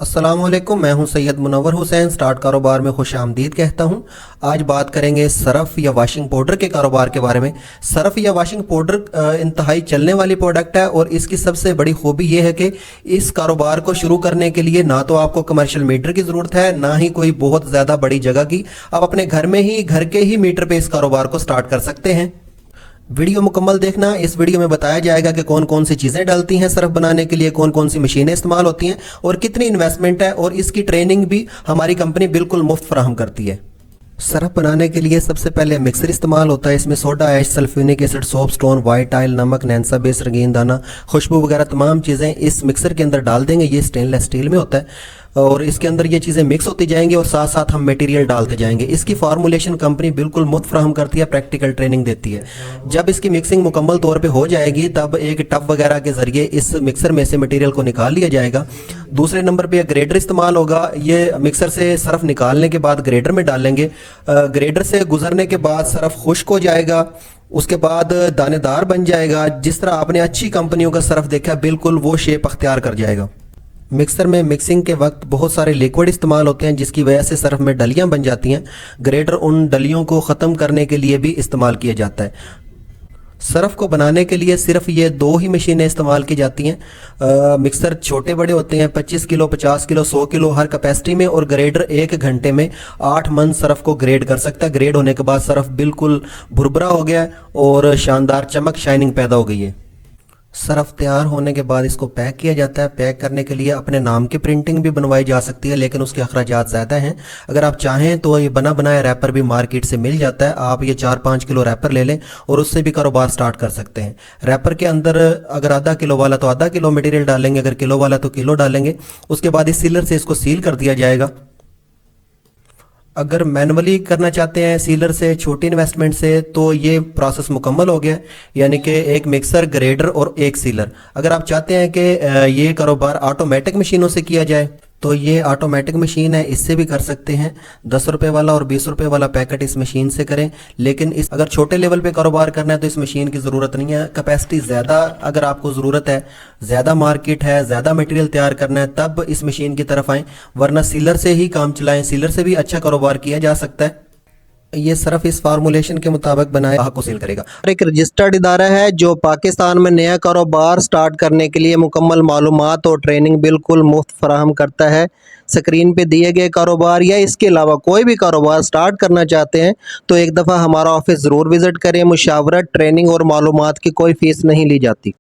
अस्सलामुअलैकुम, मैं हूं सैयद मुनव्वर हुसैन। स्टार्ट कारोबार में खुश आमदीद कहता हूं। आज बात करेंगे सरफ़ या वाशिंग पाउडर के कारोबार के बारे में। सरफ़ या वाशिंग पाउडर इंतहाई चलने वाली प्रोडक्ट है और इसकी सबसे बड़ी खूबी यह है कि इस कारोबार को शुरू करने के लिए ना तो आपको कमर्शियल मीटर की ज़रूरत है, ना ही कोई बहुत ज़्यादा बड़ी जगह की। आप अपने घर में ही घर के ही मीटर पे इस कारोबार को स्टार्ट कर सकते हैं। वीडियो मुकम्मल देखना। इस वीडियो में बताया जाएगा कि कौन कौन सी चीज़ें डलती हैं सरफ बनाने के लिए, कौन कौन सी मशीनें इस्तेमाल होती हैं और कितनी इन्वेस्टमेंट है, और इसकी ट्रेनिंग भी हमारी कंपनी बिल्कुल मुफ्त फराहम करती है। सरफ बनाने के लिए सबसे पहले मिक्सर इस्तेमाल होता है। इसमें soda ash, sulphuric acid, soap stone, white oil, नमक, नैंसा बेस, रंगीन दाना, खुशबू वगैरह तमाम चीज़ें इस मिक्सर के अंदर डाल देंगे। ये स्टेनलेस स्टील में होता है और इसके अंदर ये चीज़ें मिक्स होती जाएंगी और साथ साथ हम मटेरियल डालते जाएंगे। इसकी फार्मूलेशन कंपनी बिल्कुल मुफ्त फराहम करती है, प्रैक्टिकल ट्रेनिंग देती है। जब इसकी मिक्सिंग मुकम्मल तौर पे हो जाएगी तब एक टब वगैरह के ज़रिए इस मिक्सर में से मटेरियल को निकाल लिया जाएगा। दूसरे नंबर पे ग्रेडर इस्तेमाल होगा। ये मिक्सर से सरफ निकालने के बाद ग्रेडर में डालेंगे। ग्रेडर से गुजरने के बाद सरफ खुश्क हो जाएगा, उसके बाद दानेदार बन जाएगा। जिस तरह आपने अच्छी कंपनियों का सरफ देखा बिल्कुल वो शेप अख्तियार कर जाएगा। मिक्सर में मिक्सिंग के वक्त बहुत सारे लिक्विड इस्तेमाल होते हैं जिसकी वजह से सरफ में डलियां बन जाती हैं। ग्रेडर उन डलियों को ख़त्म करने के लिए भी इस्तेमाल किया जाता है। सरफ को बनाने के लिए सिर्फ ये दो ही मशीनें इस्तेमाल की जाती हैं। मिक्सर छोटे बड़े होते हैं, 25 किलो, 50 किलो, 100 किलो हर कैपेसिटी में, और ग्रेडर 1 घंटे में 8 मन सरफ को ग्रेड कर सकता है। ग्रेड होने के बाद सरफ बिल्कुल भुरभुरा हो गया है और शानदार चमक, शाइनिंग पैदा हो गई है। सरफ तैयार होने के बाद इसको पैक किया जाता है। पैक करने के लिए अपने नाम की प्रिंटिंग भी बनवाई जा सकती है, लेकिन उसके अखराजात ज़्यादा हैं। अगर आप चाहें तो ये बना बनाया रैपर भी मार्केट से मिल जाता है। आप ये 4-5 किलो रैपर ले लें और उससे भी कारोबार स्टार्ट कर सकते हैं। रैपर के अंदर अगर आधा किलो वाला तो आधा किलो मटेरियल डालेंगे, अगर किलो वाला तो किलो डालेंगे। उसके बाद इस सीलर से इसको सील कर दिया जाएगा। अगर मैनुअली करना चाहते हैं सीलर से, छोटी इन्वेस्टमेंट से, तो ये प्रोसेस मुकम्मल हो गया, यानी कि एक मिक्सर, ग्रेडर और एक सीलर। अगर आप चाहते हैं कि ये कारोबार ऑटोमेटिक मशीनों से किया जाए तो ये ऑटोमेटिक मशीन है, इससे भी कर सकते हैं। 10 रुपये वाला और 20 रुपये वाला पैकेट इस मशीन से करें। लेकिन इस अगर छोटे लेवल पे कारोबार करना है तो इस मशीन की ज़रूरत नहीं है। कैपेसिटी ज़्यादा अगर आपको ज़रूरत है, ज़्यादा मार्केट है, ज़्यादा मटेरियल तैयार करना है, तब इस मशीन की तरफ आएँ, वरना सीलर से ही काम चलाएं। सीलर से भी अच्छा कारोबार किया जा सकता है। ये सिर्फ इस फार्मूलेशन के मुताबिक बनाया को सेल करेगा। एक रजिस्टर्ड इदारा है जो पाकिस्तान में नया कारोबार स्टार्ट करने के लिए मुकम्मल मालूमात और ट्रेनिंग बिल्कुल मुफ्त फराहम करता है। स्क्रीन पे दिए गए कारोबार या इसके अलावा कोई भी कारोबार स्टार्ट करना चाहते हैं तो एक दफ़ा हमारा ऑफिस ज़रूर विज़िट करें। मुशावरत, ट्रेनिंग और मालूमात की कोई फ़ीस नहीं ली जाती।